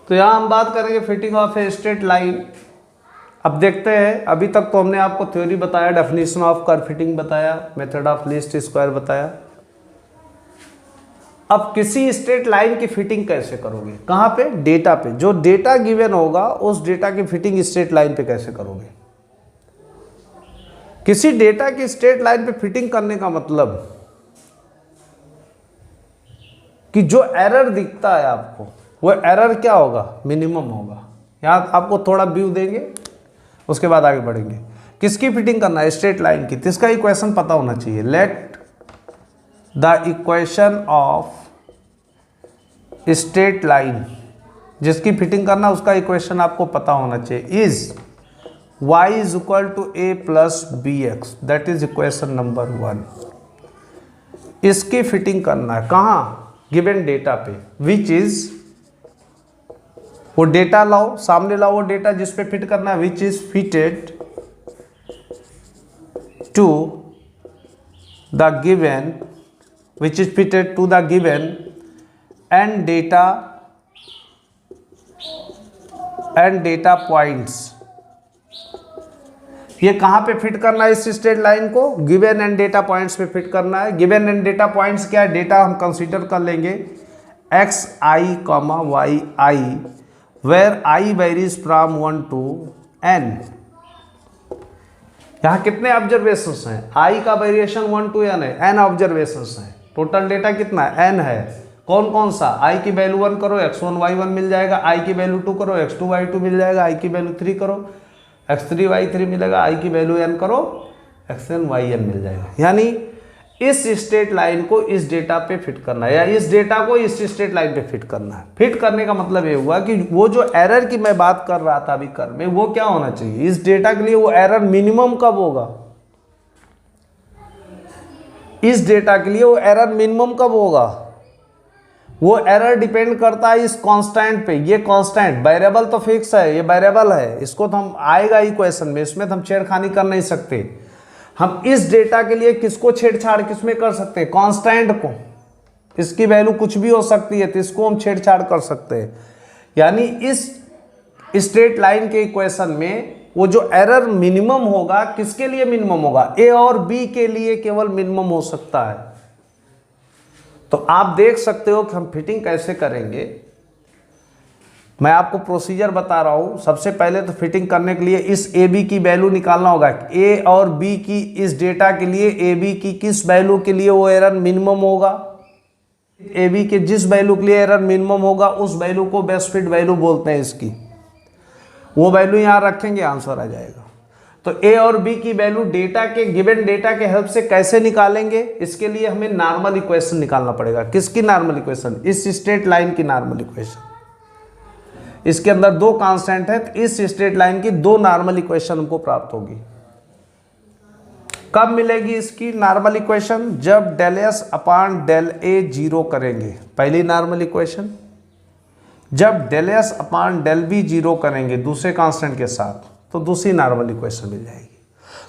तो यहाँ हम बात करेंगे fitting of a straight line. अब देखते हैं, अभी तक तो हमने आपको थ्योरी बताया, डेफिनेशन ऑफ कर्व फिटिंग बताया, मेथड ऑफ लीस्ट स्क्वायर बताया। अब किसी स्ट्रेट लाइन की फिटिंग कैसे करोगे, कहाँ पे, डेटा पे, जो डेटा गिवन होगा उस डेटा की फिटिंग स्ट्रेट लाइन पे कैसे करोगे। किसी डेटा की स्ट्रेट लाइन पे फिटिंग करने का मतलब कि जो एरर दिखता है आपको, वो एरर क्या होगा, मिनिमम होगा। यहां आपको थोड़ा व्यू देंगे, उसके बाद आगे बढ़ेंगे। किसकी फिटिंग करना है, स्ट्रेट लाइन की। तो इसका इक्वेशन पता होना चाहिए। Let the equation of straight line, जिसकी फिटिंग करना उसका इक्वेशन आपको पता होना चाहिए। Is y is equal to a plus b x, that is equation number 1। इसकी फिटिंग करना है कहाँ, गिवन डेटा पे, विच इज, वो डेटा लाओ, सामने लाओ वो डेटा जिस पे फिट करना है, which is fitted to the given, which is fitted to the given and data points. ये कहां पे फिट करना है इस स्ट्रेट लाइन को, गिवन एंड डेटा पॉइंट्स पे फिट करना है। गिवन एंड डेटा पॉइंट्स क्या है, डेटा हम कंसीडर कर लेंगे x i comma y i, where I varies from 1 to n। यहां कितने ऑब्जर्वेशंस हैं, आई का वेरिएशन 1 to n है, n ऑब्जर्वेशंस हैं। टोटल डेटा कितना है, n है। कौन कौन सा, आई की वैल्यू 1 करो x1 y1 मिल जाएगा, आई की वैल्यू 2 करो x2 y2 मिल जाएगा, आई की वैल्यू 3 करो x3 y3 मिलेगा, आई की वैल्यू n करो xn yn मिल जाएगा। यानी इस स्ट्रेट लाइन को इस डेटा पे फिट करना है, या इस डेटा को इस स्ट्रेट लाइन पे फिट करना है। फिट करने का मतलब ये हुआ कि वो जो एरर की मैं बात कर रहा था अभी कर में, वो क्या होना चाहिए इस डेटा के लिए, वो एरर मिनिमम कब होगा, इस डेटा के लिए वो एरर मिनिमम कब होगा। वो एरर डिपेंड करता है इस कांस्टेंट पे। ये कांस्टेंट वेरिएबल तो फिक्स है, ये वेरिएबल है, इसको तो हम आएगा इक्वेशन में, इसमें तो हम छेड़खानी कर नहीं सकते। हम इस डेटा के लिए किसको छेड़छाड़ किसमें कर सकते हैं, कांस्टेंट को। इसकी वैल्यू कुछ भी हो सकती है तो इसको हम छेड़छाड़ कर सकते हैं। यानी इस स्ट्रेट लाइन के इक्वेशन में वो जो एरर मिनिमम होगा, किसके लिए मिनिमम होगा, ए और बी के लिए केवल मिनिमम हो सकता है। तो आप देख सकते हो कि हम फिटिंग कैसे करेंगे। मैं आपको प्रोसीजर बता रहा हूं। सबसे पहले तो फिटिंग करने के लिए इस ए बी की वैल्यू निकालना होगा। ए और बी की इस डेटा के लिए ए बी की किस वैल्यू के लिए वो एरर मिनिमम होगा, ए बी के जिस वैल्यू के लिए एरर मिनिमम होगा उस वैल्यू को बेस्ट फिट वैल्यू बोलते हैं इसकी। वो वैल्यू यहां रखेंगे, आंसर आ जाएगा। तो ए और बी की वैल्यू डेटा के, गिवन डेटा के हेल्प से कैसे निकालेंगे, इसके लिए हमें नॉर्मल इक्वेशन निकालना पड़ेगा। किसकी नॉर्मल इक्वेशन, इस स्ट्रेट लाइन की नॉर्मल इक्वेशन। इसके अंदर दो कांस्टेंट है, तो इस स्ट्रेट लाइन की दो नॉर्मल इक्वेशन हमको प्राप्त होगी। कब मिलेगी इसकी नॉर्मल इक्वेशन, जब del s upon del a zero करेंगे, पहली नॉर्मल इक्वेशन। जब del s upon del b zero करेंगे दूसरे कांस्टेंट के साथ, तो दूसरी नॉर्मल इक्वेशन मिल जाएगी।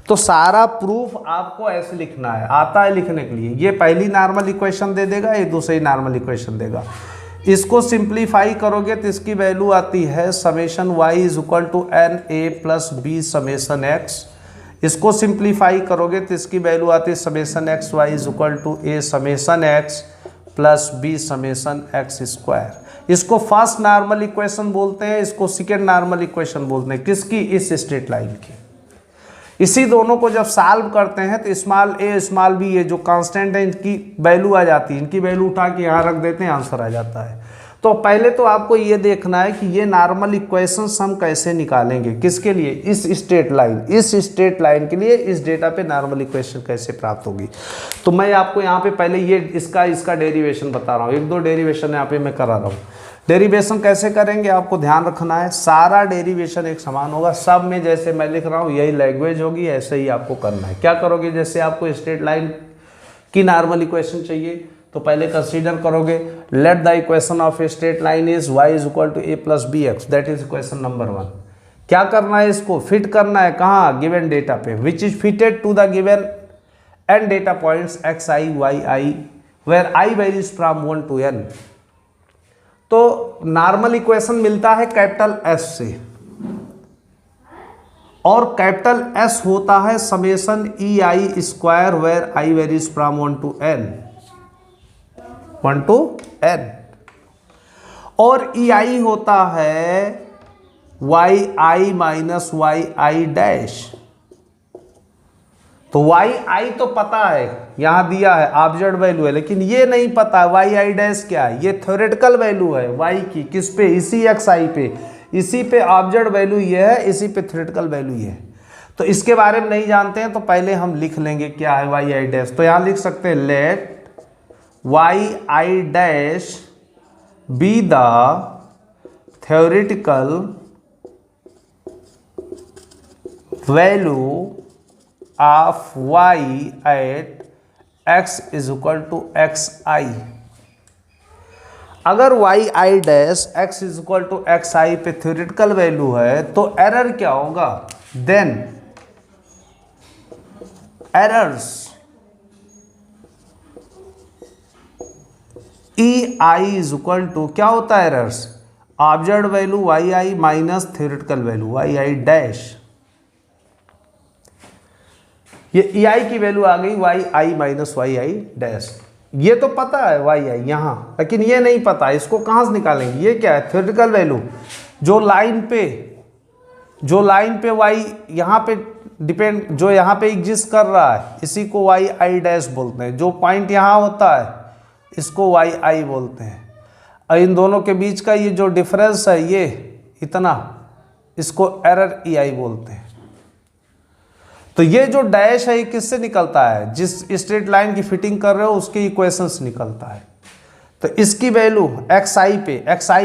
तो सारा प्रूफ आपको ऐसे लिखना है, आता है लिखने के लिए। ये पहली नॉर्मल इक्वेशन दे देगा, ये दूसरी नॉर्मल इक्वेशन देगा। इसको सिंप्लीफाई करोगे तो इसकी वैल्यू आती है summation y is equal to n a plus b summation x. इसको सिंप्लीफाई करोगे तो इसकी वैल्यू आती है summation x y is equal to a summation x plus b summation x square. इसको फर्स्ट नॉर्मल इक्वेशन बोलते हैं, इसको सेकेंड नॉर्मल इक्वेशन बोलते हैं। किसकी, इस स्ट्रेट लाइन की। इसी दोनों को जब सॉल्व करते हैं तो स्मॉल ए स्मॉल बी, ये जो कांस्टेंट है इनकी वैल्यू आ जाती है, इनकी वैल्यू उठा के यहाँ रख देते हैं, आंसर आ जाता है। तो पहले तो आपको ये देखना है कि ये नॉर्मल इक्वेशंस हम कैसे निकालेंगे, किसके लिए, इस स्ट्रेट लाइन। इस स्ट्रेट लाइन के लिए इस डेटा पे नॉर्मल इक्वेशन कैसे प्राप्त होगी। तो मैं आपको यहाँ पे पहले ये इसका डेरिवेशन बता रहा हूँ। एक दो डेरिवेशन यहाँ पे मैं करा रहा हूँ। डेरिवेशन कैसे करेंगे आपको ध्यान रखना है, सारा डेरिवेशन एक समान होगा। सब में जैसे मैं लिख रहा हूँ यही लैंग्वेज होगी, ऐसे ही आपको करना है। क्या करोगे, जैसे आपको स्ट्रेट लाइन की नॉर्मल इक्वेशन चाहिए तो पहले कंसीडर करोगे let the equation of a straight line is y is equal to a plus b x, that is equation number 1। क्या करना है, इसको फिट करना है कहाँ, गिवन डेटा पे, which is fitted to the given and data points x i y i where I varies from 1 to n। तो normal equation मिलता है कैपिटल एस से, और कैपिटल एस होता है summation e I square where I varies from 1 to n, और e i होता है वाई आई माइनस वाई आई डैश। तो वाई आई तो पता है, यहां दिया है ऑब्जर्व वैल्यू है, लेकिन ये नहीं पता वाई आई डैश क्या है। ये थ्योरेटिकल वैल्यू है वाई की, किस पे, इसी एक्स आई पे, इसी पे ऑब्जर्व वैल्यू ये है, इसी पे थ्योरेटिकल वैल्यू ये है। तो इसके बारे में नहीं जानते हैं तो पहले हम लिख लेंगे क्या है वाई आई डैश। तो यहां लिख सकते हैं let Y I dash be the theoretical value of y at x is equal to X I. अगर Y I dash x is equal to X I पे थ्योरेटिकल वैल्यू है तो एरर क्या होगा, then errors E I is equal to क्या होता है errors, observed value Y आई minus theoretical value Y आई dash. ये ई आई की वैल्यू आ गई वाई आई माइनस वाई आई डैश। ये तो पता है वाई आई यहां, लेकिन ये नहीं पता, इसको कहां से निकालेंगे। ये क्या है, थ्योरेटिकल वैल्यू जो लाइन पे वाई यहां पे डिपेंड, जो यहां पे एग्जिस्ट कर रहा है, इसी को वाई आई डैश बोलते हैं। जो पॉइंट यहां होता है इसको वाई आई बोलते हैं, और इन दोनों के बीच का ये जो डिफरेंस है ये इतना, इसको एरर ई आई बोलते हैं। तो ये जो डैश है ये किससे निकलता है, जिस स्ट्रेट लाइन की फिटिंग कर रहे हो उसके इक्वेशन से निकलता है। तो इसकी वैल्यू एक्स आई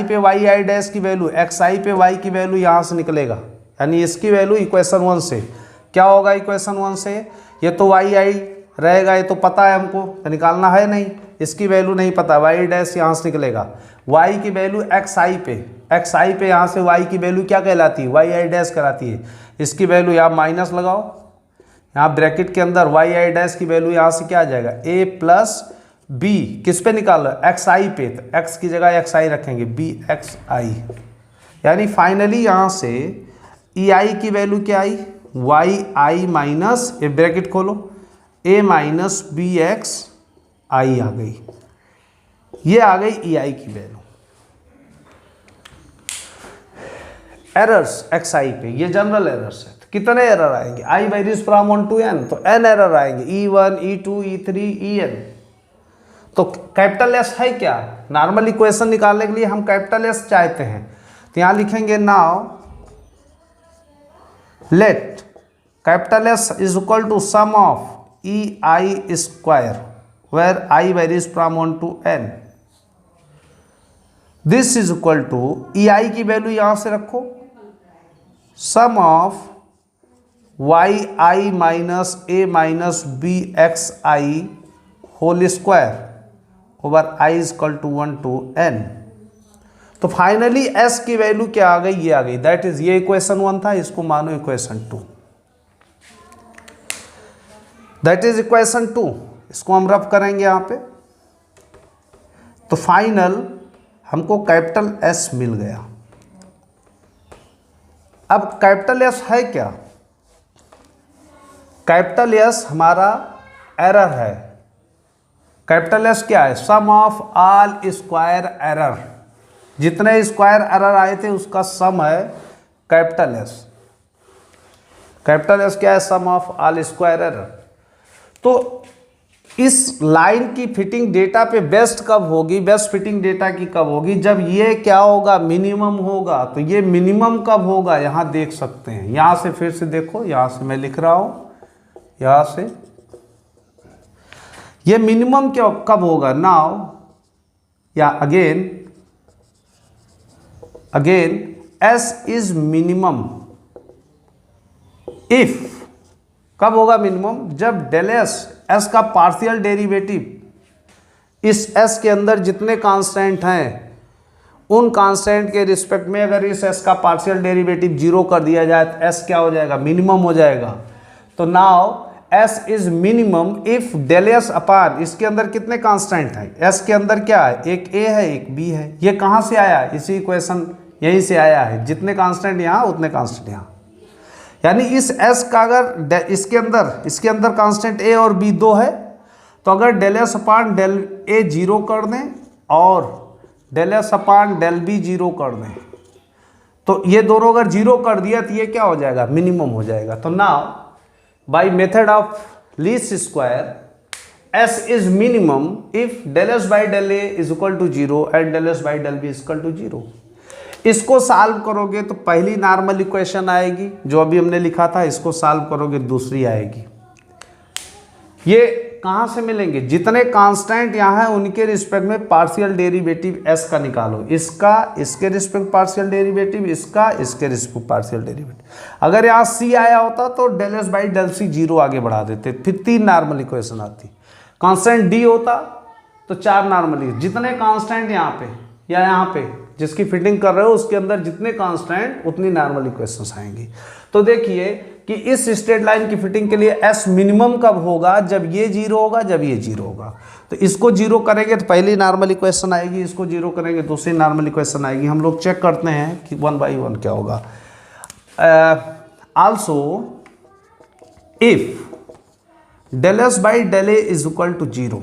पे वाई आई डैश की वैल्यू एक्स आई पे वाई की वैल्यू यहाँ से निकलेगा, यानी इसकी वैल्यू इक्वेशन 1 से क्या होगा, इक्वेशन 1 से ये तो वाई आई रहेगा, ये तो पता है हमको, तो निकालना है नहीं, इसकी वैल्यू नहीं पता, वाई डैश यहाँ से निकलेगा। वाई की वैल्यू एक्स आई पे यहाँ से वाई की वैल्यू क्या कहलाती है, वाई आई डैश कहलाती है। इसकी वैल्यू यहाँ माइनस लगाओ, यहाँ ब्रैकेट के अंदर वाई आई डैश की वैल्यू यहाँ से क्या आ जाएगा, ए प्लस बी, किस पे निकाल रहे, एक्स आई पे, तो एक्स की जगह एक्स आई रखेंगे, बी एक्स आई, यानी फाइनली यहाँ से ई आई की वैल्यू क्या आई, y I minus, A bracket खोलो, ए माइनस बी एक्स आई आ गई। ये आ गई ई आई की वैल्यू। एरर्स एक्स आई पे, ये जनरल एरर्स है। कितने एरर आएंगे, आई वेरीज फ्रॉम 1 to n, तो n एरर आएंगे, E1, E2, E3, En। तो कैपिटल एस है क्या, नॉर्मल इक्वेशन निकालने के लिए हम कैपिटल एस चाहते हैं, तो यहां लिखेंगे now let capital S is equal to sum of E I square where I varies from 1 to n, this is equal to E I की वैल्यू यहां से रखो, sum of Y I minus A minus B x I whole square over I is equal to 1 to n। तो finally s की value क्या आ गई, ये आ गई, दैट इज, ये इक्वेशन 1 था, इसको मानो इक्वेशन 2, दैट इज इक्वेशन 2। इसको हम रफ करेंगे यहां पे, तो फाइनल हमको कैपिटल S मिल गया। अब कैपिटल S है क्या, कैपिटल एस हमारा एरर है। कैपिटल एस क्या है, सम ऑफ ऑल स्क्वायर एरर, जितने स्क्वायर एरर आए थे उसका सम है कैपिटल एस। कैपिटल एस क्या है, सम ऑफ ऑल स्क्वायर एरर। तो इस लाइन की फिटिंग डेटा पे बेस्ट कब होगी, बेस्ट फिटिंग डेटा की कब होगी, जब ये क्या होगा, मिनिमम होगा। तो ये मिनिमम कब होगा, यहां देख सकते हैं, यहां से फिर से देखो, यहां से मैं लिख रहा हूं, यहां से ये मिनिमम क्या कब होगा, नाउ या again S is minimum if, कब होगा मिनिमम, जब डेल एस का पार्शियल डेरिवेटिव इस एस के अंदर जितने कांस्टेंट हैं उन कांस्टेंट के रिस्पेक्ट में अगर इस एस का पार्शियल डेरिवेटिव 0 कर दिया जाए तो एस क्या हो जाएगा, मिनिमम हो जाएगा। तो now s is minimum if del s upon, इसके अंदर कितने कांस्टेंट हैं, एस के अंदर क्या है, एक ए है एक बी है। ये कहाँ से आया, इसी इक्वेशन यहीं से आया है, जितने कांस्टेंट यहाँ उतने कांस्टेंट यहाँ। यानी इस एस का अगर इसके अंदर कांस्टेंट ए और बी दो है, तो अगर del s upon del a zero कर दें और del s upon del b zero कर दें, तो ये दोनों अगर जीरो कर दिया तो ये क्या हो जाएगा, मिनिमम हो जाएगा। तो now by method of least square s is minimum if del s by del a is equal to zero and del s by del b is equal to zero. इसको सॉल्व करोगे तो पहली normal equation आएगी जो अभी हमने लिखा था, इसको सॉल्व करोगे दूसरी आएगी। ये कहाँ से मिलेंगे, जितने कांस्टेंट यहाँ है उनके रिस्पेक्ट में पार्शियल डेरिवेटिव एस का निकालो, इसका इसके रिस्पेक्ट पार्शियल डेरिवेटिव, इसका इसके रिस्पेक्ट पार्शियल डेरिवेटिव। अगर यहाँ सी आया होता तो del s by del c zero आगे बढ़ा देते, फिर 3 नॉर्मल इक्वेशन आती। कांस्टेंट डी होता तो 4 नॉर्मल, जितने कांस्टेंट यहाँ पे या यहाँ पे जिसकी फिटिंग कर रहे हो उसके अंदर जितने कांस्टेंट उतनी नॉर्मल इक्वेशंस आएंगी। तो देखिए कि इस स्ट्रेट लाइन की फिटिंग के लिए एस मिनिमम कब होगा, जब ये जीरो होगा, जब ये जीरो होगा। तो इसको जीरो करेंगे तो पहली नॉर्मल इक्वेशन आएगी, इसको जीरो करेंगे दूसरी नॉर्मल इक्वेशन आएगी। हम लोग चेक करते हैं कि 1 बाई 1 क्या होगा। Also if del s by del a is equal to zero,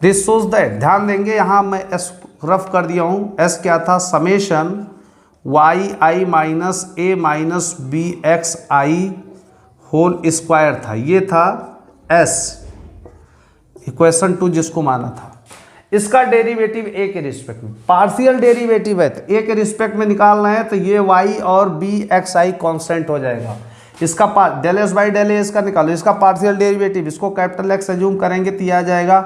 this shows that, ध्यान देंगे यहाँ मैं एस रफ कर दिया हूँ। एस क्या था, summation y I minus A minus B x I whole square था, ये था एस इक्वेशन 2 जिसको माना था। इसका डेरिवेटिव ए के रिस्पेक्ट में, पार्शियल डेरिवेटिव है तो ए के रिस्पेक्ट में निकालना है, तो ये वाई और बी एक्स आई कॉन्स्टेंट हो जाएगा। इसका डेल एस बाई डेल ए इसका निकालो, इसका पार्शियल डेरिवेटिव, इसको कैपिटल एक्स एज्यूम करेंगे तो यह आ जाएगा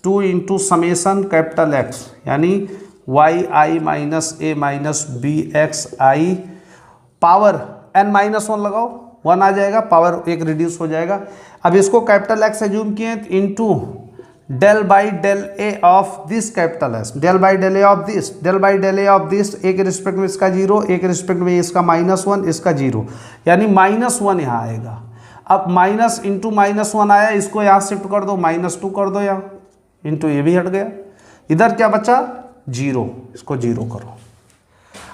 2 इंटू समेसन कैपिटल एक्स, यानी Y I minus A minus B x i power N minus 1 लगाओ, 1 आ जाएगा, पावर 1 रिड्यूस हो जाएगा। अब इसको कैपिटल एक्स एज्यूम किए into del by del A of this capital X, del by del A of this, del by del A of this, A के respect में इसका जीरो, ए के रिस्पेक्ट में इसका -1, इसका जीरो, यानी -1 यहाँ आएगा। अब माइनस इंटू -1 आया, इसको यहाँ शिफ्ट कर दो, -2 कर दो यहाँ, इंटू ये भी हट गया, इधर क्या बचा, जीरो, इसको जीरो करो।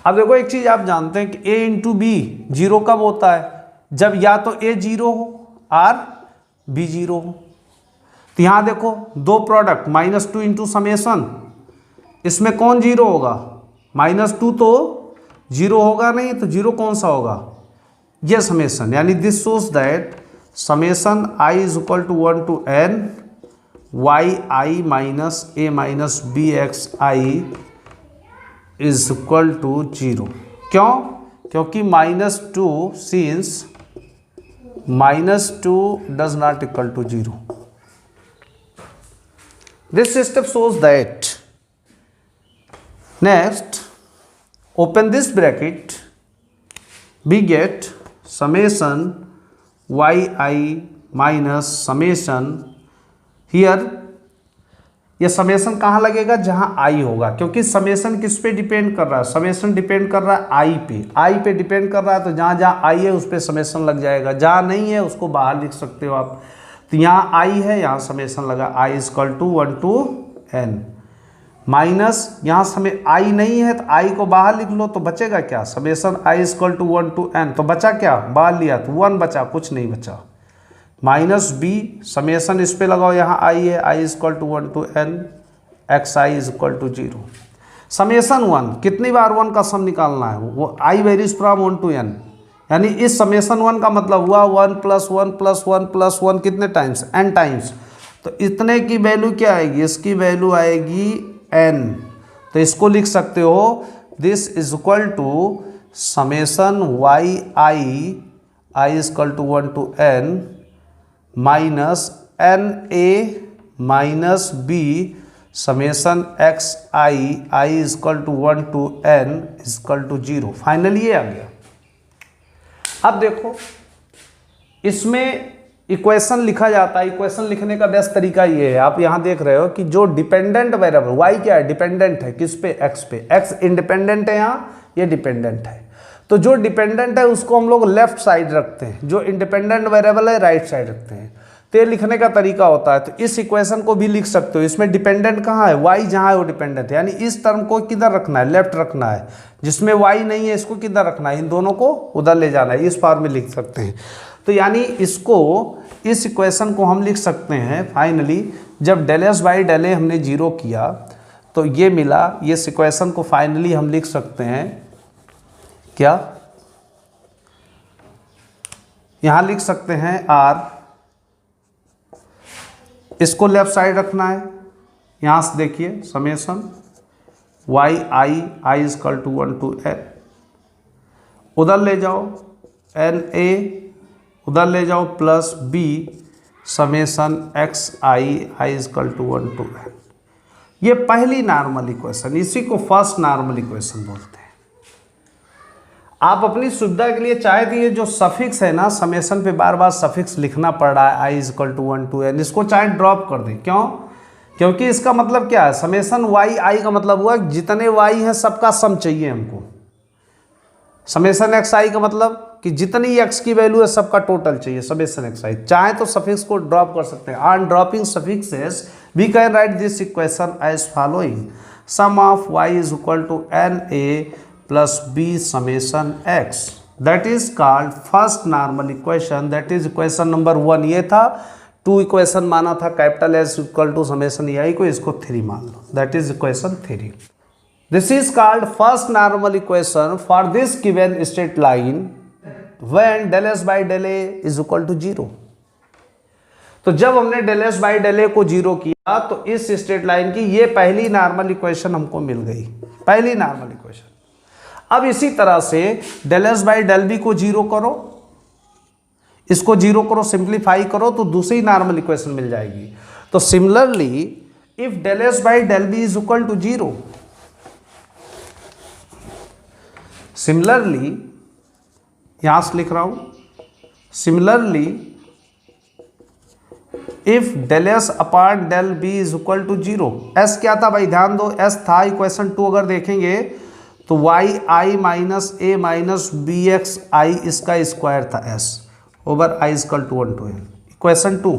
अब देखो एक चीज आप जानते हैं कि a इंटू बी जीरो कब होता है, जब या तो a जीरो हो और b जीरो हो। तो यहां देखो दो प्रोडक्ट -2 इंटू समेसन, इसमें कौन जीरो होगा, -2 तो जीरो होगा नहीं, तो जीरो कौन सा होगा, ये समेसन। यानी this shows that summation i is equal to 1 to n y I minus A minus B x I is equal to zero. क्यों, क्योंकि -2 since -2 does not equal to zero. This step shows that next open this bracket, we get summation yi minus summation, here ये summation कहाँ लगेगा, जहाँ आई होगा, क्योंकि summation किस पे डिपेंड कर रहा है, समेशन डिपेंड कर रहा है आई पे डिपेंड कर रहा है। तो जहाँ जहाँ आई है उस पर समेशन लग जाएगा, जहाँ नहीं है उसको बाहर लिख सकते हो आप। तो यहाँ आई है, यहाँ समेशन लगा I is equal to 1 to n minus, यहाँ समय आई नहीं है तो आई को बाहर लिख लो, तो बचेगा क्या, summation i is equal to 1 to n, तो बचा क्या, बाहर लिया तो 1 बचा, कुछ नहीं बचा, माइनस बी समेशन इस पे लगाओ, यहाँ आई है, I is equal to 1 to n X I is equal to 0। Summation 1 कितनी बार 1 का सम निकालना है, वो I varies from 1 to n, यानी इस समेशन 1 का मतलब हुआ 1 प्लस 1 प्लस 1 प्लस 1 कितने टाइम्स, n टाइम्स। तो इतने की वैल्यू क्या आएगी, इसकी वैल्यू आएगी n। तो इसको लिख सकते हो this is equal to summation y i is equal to 1 to n minus n a minus b summation x I is equal to 1 to n is equal to 0। Finally ये आ गया। अब देखो इसमें इक्वेशन लिखा जाता है, इक्वेशन लिखने का बेस्ट तरीका ये है, आप यहाँ देख रहे हो कि जो डिपेंडेंट वेरिएबल y क्या है, डिपेंडेंट है किस पे, x पे, x इंडिपेंडेंट है, यहाँ ये डिपेंडेंट है। तो जो डिपेंडेंट है उसको हम लोग लेफ्ट साइड रखते हैं, जो इंडिपेंडेंट वेरिएबल है राइट साइड रखते हैं। तो ये लिखने का तरीका होता है। तो इस इक्वेशन को भी लिख सकते हो, इसमें डिपेंडेंट कहाँ है, y जहाँ है वो डिपेंडेंट है, यानी इस टर्म को किधर रखना है, लेफ्ट रखना है, जिसमें y नहीं है इसको किधर रखना है, इन दोनों को उधर ले जाना है, इस फॉर्म में लिख सकते हैं। तो यानी इसको, इस इक्वेशन को हम लिख सकते हैं फाइनली, जब डेल एस बाई डेल ए हमने जीरो किया तो ये मिला, ये इक्वेशन को फाइनली हम लिख सकते हैं क्या, यहां लिख सकते हैं r, इसको लेफ्ट साइड रखना है, यहां से देखिए summation y i is equal to 1 to n, उधर ले जाओ n a, उधर ले जाओ plus b summation x i is equal to 1 to n। ये पहली नॉर्मल इक्वेशन, इसी को फर्स्ट नॉर्मल इक्वेशन बोलते हैं। आप अपनी सुविधा के लिए चाहे तो ये जो सफिक्स है ना, समेशन पे बार बार सफिक्स लिखना पड़ रहा है i is equal to 1 to n, इसको चाहे ड्रॉप कर दें। क्यों? क्योंकि इसका मतलब क्या है, समेशन y i का मतलब हुआ जितने y हैं सबका सम चाहिए हमको। समेशन x i का मतलब कि जितनी x की वैल्यू है सबका टोटल चाहिए, समेशन x i। चाहे तो सफिक्स को ड्रॉप कर सकते हैं। On dropping suffixes we can write this equation as following, sum of y is equal to n a plus b summation x, that is called first normal equation, that is equation number 1। ये था 2 equation माना था capital S equal to summation e i को, इसको 3 मान लो, that is equation 3। This is called first normal equation for this given straight line when del s by del a is equal to 0। तो जब हमने del s by del a को 0 किया तो इस स्ट्रेट लाइन की ये पहली नॉर्मल इक्वेशन हमको मिल गई, पहली नॉर्मल इक्वेशन। अब इसी तरह से del s by del b को 0 करो, इसको 0 करो, सिंप्लीफाई करो तो दूसरी नॉर्मल इक्वेशन मिल जाएगी। तो similarly if del s by del b is equal to 0, similarly यहां से लिख रहा हूं, similarly if del s upon del b is equal to 0, s क्या था भाई ध्यान दो, एस था इक्वेशन 2 अगर देखेंगे तो y i minus A minus B x I इसका स्क्वायर था s over i is equal to 1 to n, equation 2।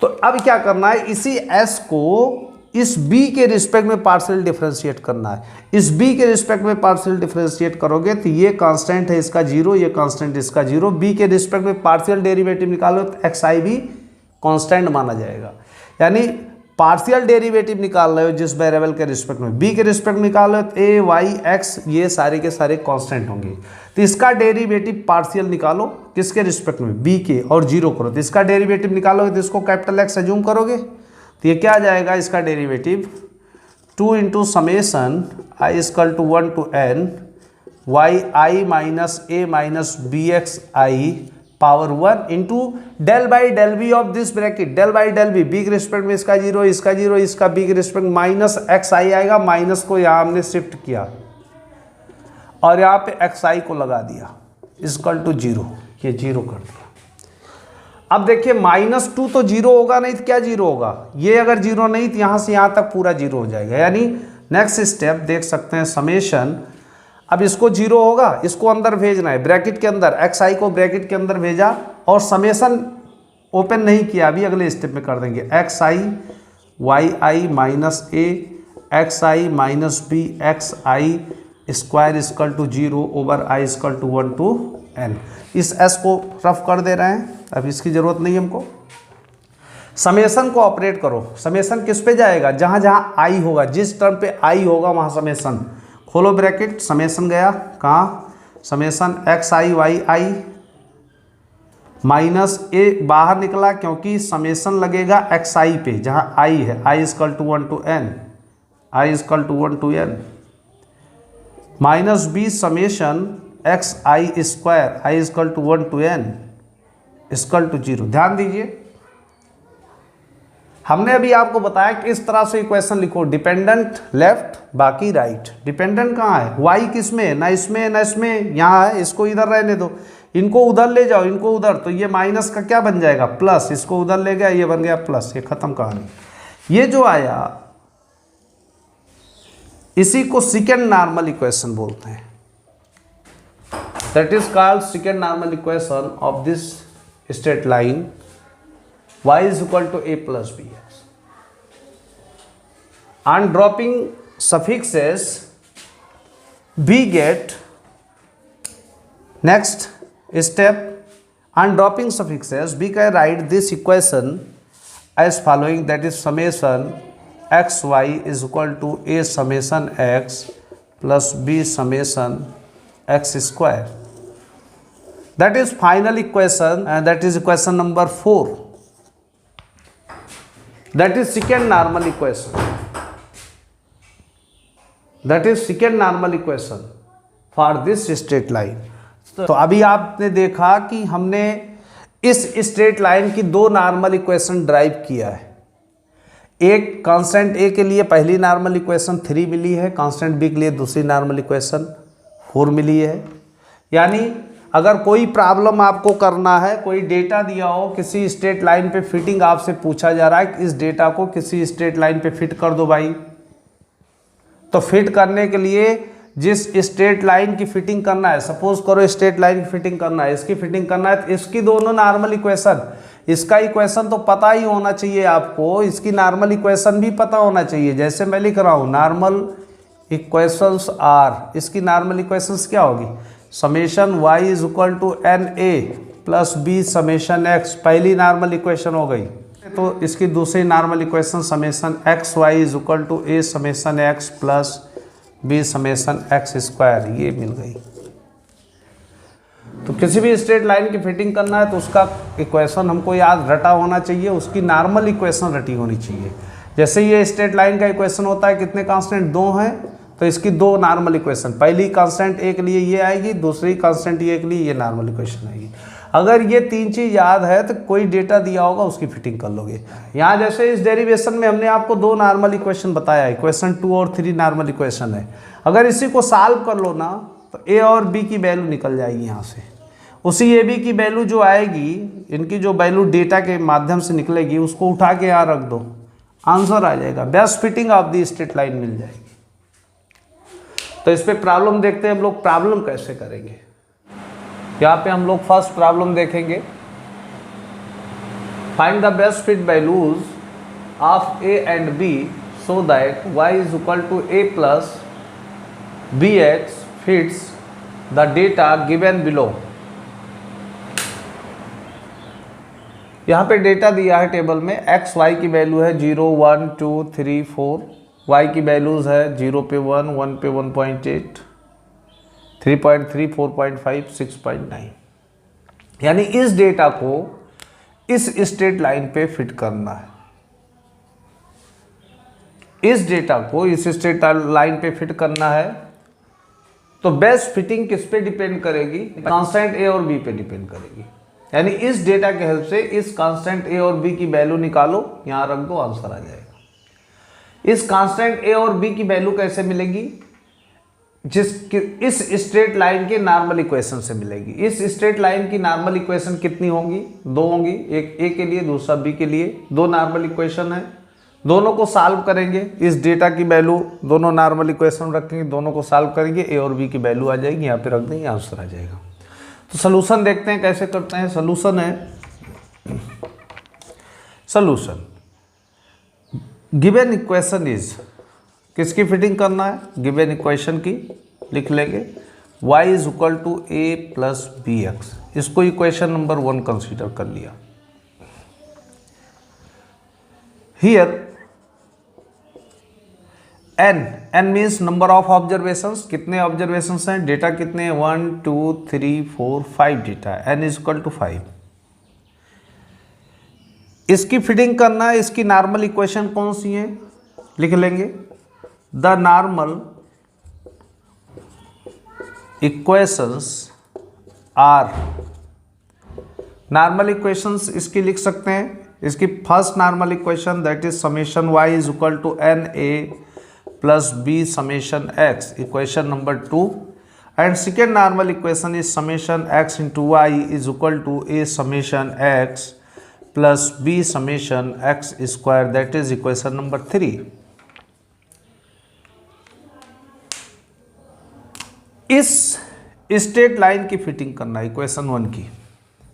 तो अब क्या करना है, इसी s को इस b के रिस्पेक्ट में पार्शियल डिफरेंशिएट करना है। इस b के रिस्पेक्ट में पार्शियल डिफरेंशिएट करोगे तो ये कांस्टेंट है इसका 0, ये कांस्टेंट इसका 0, b के रिस्पेक्ट में पार्शियल डेरिवेटिव निकालो तो एक्स आई भी कांस्टेंट माना जाएगा। यानी पार्शियल डेरिवेटिव निकाल रहे हो जिस वेरिएबल के रिस्पेक्ट में, b के रिस्पेक्ट में निकालो तो a y x ये सारे के सारे कांस्टेंट होंगे। तो इसका डेरिवेटिव पार्शियल निकालो किसके रिस्पेक्ट में, b के, और 0 करो तो इसका डेरिवेटिव निकालोगे तो इसको कैपिटल X एज्यूम करोगे तो ये क्या आ जाएगा, इसका derivative 2 into summation i is equal to 1 to n y i minus A minus B x i power 1 into del by del b of this bracket, del by del b के respect में इसका 0, इसका 0, इसका b के respect minus x आई आएगा, minus को यहाँ हमने शिफ्ट किया और यहाँ पे एक्स आई को लगा दिया इजकल टू 0, ये 0 कर दिया। अब देखिए -2 तो 0 होगा नहीं तो क्या 0 होगा, ये अगर 0 नहीं तो यहाँ से यहाँ तक पूरा 0 हो जाएगा। यानी नेक्स्ट स्टेप देख सकते हैं समेशन, अब इसको 0 होगा, इसको अंदर भेजना है ब्रैकेट के अंदर, एक्स आई को ब्रैकेट के अंदर भेजा और समेशन ओपन नहीं किया, अभी अगले स्टेप में कर देंगे, x i y I minus a x i minus B x i square equal to 0 over i equal to 1 to n। इस s को रफ कर दे रहे हैं, अब इसकी जरूरत नहीं हमको। समेशन को ऑपरेट करो, समेशन किस पे जाएगा, जहां जहां i होगा, जिस टर्म पे i होगा वहां समेशन, खोलो ब्रैकेट, समेशन गया कहाँ, summation x i y I minus ए बाहर निकला क्योंकि समेशन लगेगा एक्स आई पे जहां i है, i is equal to 1 to n, i is equal to 1 to n minus b summation x i square i equal to 1 to n equal to 0। ध्यान दीजिए हमने अभी आपको बताया कि इस तरह से इक्वेशन लिखो, डिपेंडेंट लेफ्ट बाकी राइट। डिपेंडेंट कहाँ है, y किस में, ना इसमें ना इसमें, यहाँ है, इसको इधर रहने दो, इनको उधर ले जाओ, इनको उधर, तो ये माइनस का क्या बन जाएगा प्लस, इसको उधर ले गया ये बन गया प्लस, ये खत्म कहानी। ये जो आया इसी को सेकेंड नॉर्मल इक्वेशन बोलते हैं। That is called second normal equation of this straight line y is equal to a plus bx. On dropping suffixes, we get next step. On dropping suffixes, we can write this equation as following, that is summation xy is equal to a summation x plus b summation x square. That is final equation, and that is equation number 4. That is second normal equation. That is second normal equation for this straight line. तो अभी आपने देखा कि हमने इस straight line की दो normal equation drive किया है। एक कांस्टेंट ए के लिए पहली नॉर्मल इक्वेशन 3 मिली है, कांस्टेंट बी के लिए दूसरी नॉर्मल इक्वेशन 4 मिली है। यानी अगर कोई प्रॉब्लम आपको करना है, कोई डेटा दिया हो, किसी स्ट्रेट लाइन पे फिटिंग आपसे पूछा जा रहा है कि इस डेटा को किसी स्ट्रेट लाइन पे फिट कर दो भाई, तो फिट करने के लिए जिस स्ट्रेट लाइन की फिटिंग करना है, सपोज करो स्ट्रेट लाइन की फिटिंग करना है, इसकी फिटिंग करना है, तो इसकी दोनों नॉर्मल इक्वेशन, इसका इक्वेशन तो पता ही होना चाहिए आपको, इसकी नॉर्मल इक्वेशन भी पता होना चाहिए। जैसे मैं लिख रहा हूँ नॉर्मल इक्वेशंस आर, इसकी नॉर्मल इक्वेशंस क्या होगी, summation y is equal to n a plus b summation x, पहली नॉर्मल इक्वेशन हो गई। तो इसकी दूसरी normal equation summation x y is equal to a summation x plus b summation x square, ये मिल गई। तो किसी भी स्ट्रेट लाइन की फिटिंग करना है तो उसका इक्वेशन हमको याद रटा होना चाहिए, उसकी नॉर्मल इक्वेशन रटी होनी चाहिए। जैसे ये स्ट्रेट लाइन का इक्वेशन होता है, कितने कांस्टेंट, 2 हैं, तो इसकी दो नॉर्मल इक्वेशन, पहली कांस्टेंट ए के लिए ये आएगी, दूसरी कांस्टेंट ए के लिए ये नॉर्मल इक्वेशन आएगी। अगर ये 3 चीज़ याद है तो कोई डेटा दिया होगा उसकी फिटिंग कर लोगे। यहाँ जैसे इस डेरिवेशन में हमने आपको 2 नॉर्मल इक्वेशन बताया, इक्वेशन 2 और 3 नॉर्मल इक्वेशन है। अगर इसी को सॉल्व कर लो ना तो ए और बी की वैल्यू निकल जाएगी यहाँ से। उसी ए बी की वैल्यू जो आएगी, इनकी जो वैल्यू डेटा के माध्यम से निकलेगी, उसको उठा के यहाँ रख दो, आंसर आ जाएगा, best fitting of the straight line मिल जाएगी। तो इस पे प्रॉब्लम देखते हैं हम लोग, प्रॉब्लम कैसे करेंगे। यहाँ पे हम लोग फर्स्ट प्रॉब्लम देखेंगे, find the best fit values of a and b so that y is equal to a plus b x fits the data given below. यहाँ पे डेटा दिया है टेबल में, एक्स वाई की वैल्यू है 0 1 2 3 4, y की values है 0 पे 1, 1 पे 1.8, 3.3, 4.5, 6.9। यानी इस डेटा को इस स्ट्रेट लाइन पे फिट करना है। इस डेटा को इस स्ट्रेट लाइन पे फिट करना है, तो बेस्ट फिटिंग किस पे डिपेंड करेगी, कांस्टेंट ए और बी पे डिपेंड करेगी। यानी इस डेटा के हेल्प से इस कांस्टेंट ए और बी की वैल्यू निकालो, यहां रख दो, आंसर आ जाएगा। इस कांस्टेंट ए और बी की वैल्यू कैसे मिलेगी, इस स्ट्रेट लाइन के नॉर्मल इक्वेशन से मिलेगी। इस स्ट्रेट लाइन की नॉर्मल इक्वेशन कितनी होंगी, 2 होंगी, एक ए के लिए दूसरा बी के लिए, 2 नॉर्मल इक्वेशन है। दोनों को सॉल्व करेंगे, इस डेटा की वैल्यू दोनों नॉर्मल इक्वेशन रखेंगे, दोनों को सॉल्व करेंगे, ए और बी की वैल्यू आ जाएगी, यहाँ पे रख देंगे, आंसर आ जाएगा। तो सोल्यूशन देखते हैं कैसे करते हैं। सोल्यूशन है, सोल्यूशन गिवन इक्वेशन इज, किसकी फिटिंग करना है, गिवन इक्वेशन की लिख लेंगे, y is equal to a plus b x, इसको इक्वेशन नंबर 1 कंसीडर कर लिया। Here n means number of observations, कितने ऑब्जर्वेशंस हैं, डेटा कितने हैं, 1 2 3 4 5 data, n is equal to 5। इसकी फिटिंग करना है, इसकी नॉर्मल इक्वेशन कौन सी है, लिख लेंगे, the normal equations are, normal equations इसकी लिख सकते हैं। इसकी first normal equation that is summation y is equal to n a plus b summation x, equation number 2, and second normal equation is summation x into y is equal to a summation x plus b summation x square, that is equation number 3। इस straight line की fitting करना है, equation 1 की,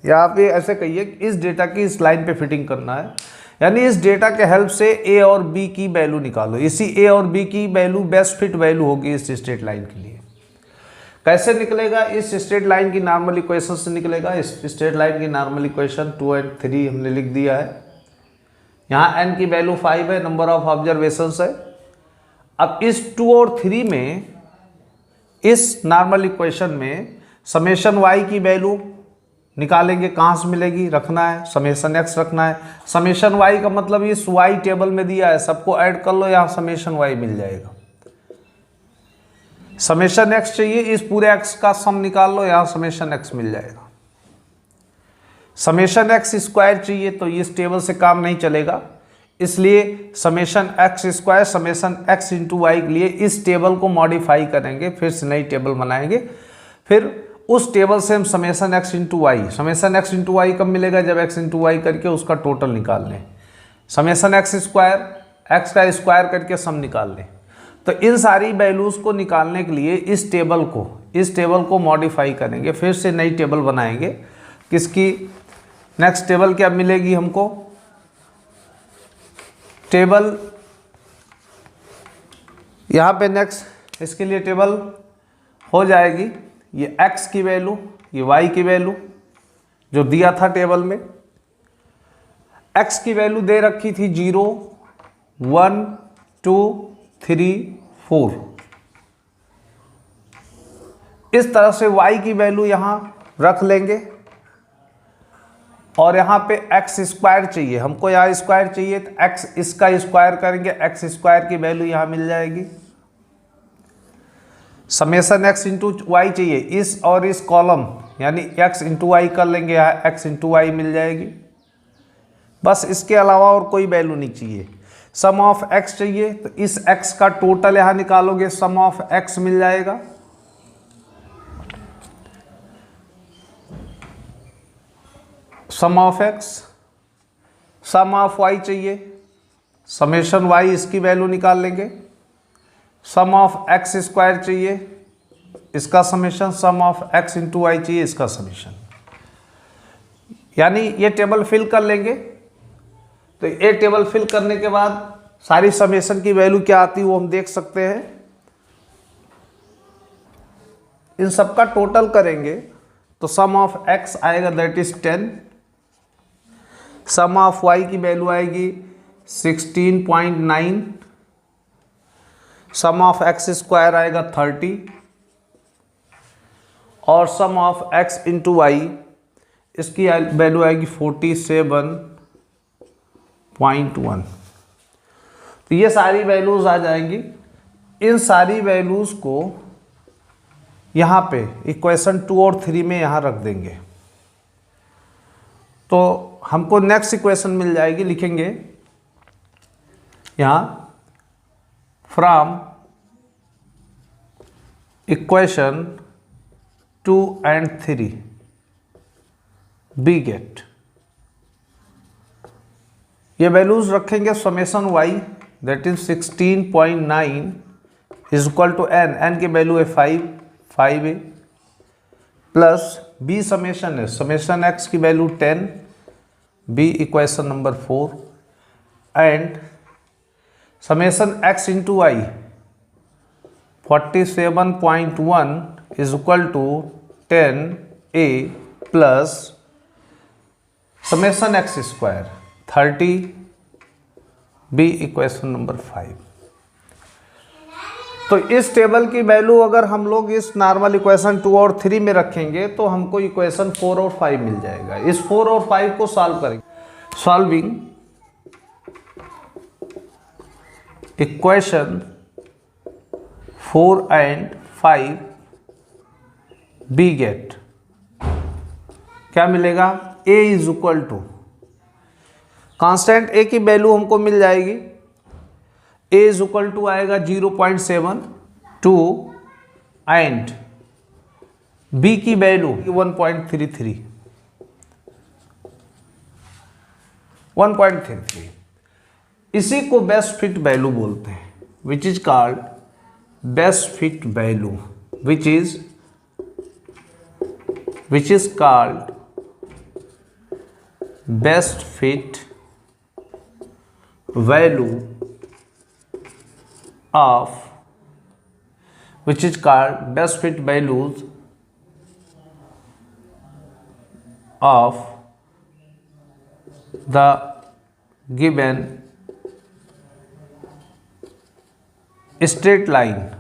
या आप ये ऐसे कहिए इस डेटा की इस लाइन पे फिटिंग करना है, यानी इस डेटा के हेल्प से ए और बी की वैल्यू निकालो। इसी ए और बी की वैल्यू बेस्ट फिट वैल्यू होगी इस स्ट्रेट लाइन के लिए। कैसे निकलेगा? इस स्ट्रेट लाइन की नॉर्मल इक्वेशन से निकलेगा। इस स्ट्रेट लाइन की नॉर्मल इक्वेशन 2 और 3 हमने लिख दिया है। यहाँ n की वैल्यू 5 है, नंबर ऑफ ऑब्जर्वेशंस है। अब इस 2 और 3 में, इस नॉर्मल इक्वेशन में समेशन y की वैल्यू निकालेंगे, कहाँ से मिलेगी? रखना है, समेशन x रखना है। समेशन y का मतलब इस y टेबल में दिया है, सबको ऐड कर लो, यहाँ समेशन y मिल जाएगा। समेशन x चाहिए, इस पूरे x का सम निकाल लो, यहाँ समेशन x मिल जाएगा। समेशन x स्क्वायर चाहिए तो इस टेबल से काम नहीं चलेगा, इसलिए summation x square summation x into y के लिए इस टेबल को मॉडिफाई करेंगे, फिर से नई टेबल बनाएंगे, फिर उस टेबल से हम summation x into y, summation x into y कब मिलेगा? जब x इंटू वाई करके उसका टोटल निकाल लें। समेशन x स्क्वायर x का स्क्वायर करके सम निकाल लें। तो इन सारी वैल्यूज़ को निकालने के लिए इस टेबल को मॉडिफाई करेंगे, फिर से नई टेबल बनाएंगे। किसकी? नेक्स्ट टेबल क्या मिलेगी हमको? टेबल यहाँ पे नेक्स्ट इसके लिए टेबल हो जाएगी, ये x की वैल्यू, ये y की वैल्यू जो दिया था टेबल में। x की वैल्यू दे रखी थी 0, 1, 2, 3, 4। इस तरह से y की वैल्यू यहाँ रख लेंगे और यहाँ पे x स्क्वायर चाहिए हमको, यहाँ स्क्वायर चाहिए तो x इसका स्क्वायर करेंगे, x स्क्वायर की वैल्यू यहाँ मिल जाएगी। समेशन x इंटू वाई चाहिए, इस और इस कॉलम यानी x इंटू वाई कर लेंगे, यहाँ x इंटू वाई मिल जाएगी। बस इसके अलावा और कोई वैल्यू नहीं चाहिए। सम ऑफ x चाहिए तो इस x का टोटल यहाँ निकालोगे, सम ऑफ x मिल जाएगा। Sum of x, sum of y चाहिए, समेशन y इसकी वैल्यू निकाल लेंगे। सम ऑफ x स्क्वायर चाहिए, इसका summation, sum of x into Y चाहिए, इसका समेशन। यानी ये टेबल फिल कर लेंगे। तो ये टेबल फिल करने के बाद सारी समेशन की वैल्यू क्या आती है वो हम देख सकते हैं। इन सबका टोटल करेंगे तो सम ऑफ x आएगा that is 10, sum of y की वैल्यू आएगी 16.9, सम ऑफ x स्क्वायर आएगा 30 और sum of x into y इसकी वैल्यू आएगी 47.1। तो ये सारी वैल्यूज़ आ जाएंगी। इन सारी वैल्यूज़ को यहाँ पे इक्वेशन 2 और 3 में यहाँ रख देंगे तो हमको नेक्स्ट इक्वेशन मिल जाएगी। लिखेंगे यहाँ from equation 2 and 3 we get, ये वैल्यूज रखेंगे। Summation y that is 16.9 is equal to n की वैल्यू है 5 है, प्लस b समेशन है, समेशन x की value 10, b equation number 4 and summation x into y 47.1 is equal to 10a plus summation x square 30 b equation number 5। तो इस table की value अगर हम लोग इस नॉर्मल इक्वेशन 2 और 3 में रखेंगे तो हमको इक्वेशन 4 और 5 मिल जाएगा। इस 4 और 5 को सॉल्व करेंगे। Solving equation 4 and 5 we get क्या मिलेगा? a is equal to constant a की वैल्यू हमको मिल जाएगी। a इज इक्वल टू आएगा 0.72 एंड b की वैल्यू 1.33। इसी को बेस्ट फिट वैल्यू बोलते हैं, which is called best fit value. which is called best fit value of which is called best fit values of the given straight line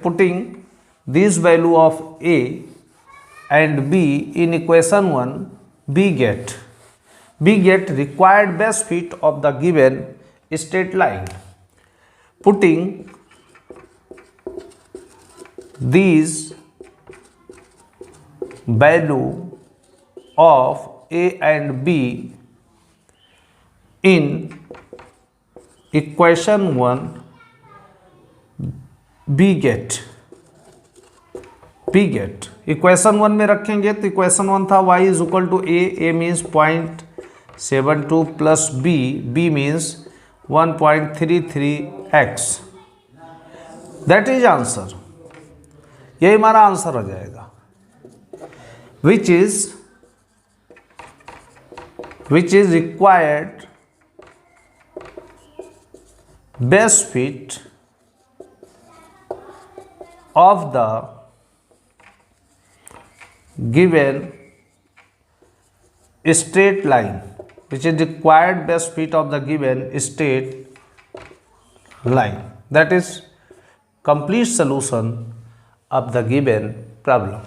putting this value of a and b in equation 1, we get required best fit of the given straight line. Putting these value of a and b in equation 1, we get equation 1 में रखेंगे तो equation 1 था y is equal to a means 0.72 plus b means 1.33x. That is answer. यही हमारा answer हो जाएगा. Which is required best fit of the given straight line, which is required best fit of the given straight line. That is complete solution of the given problem.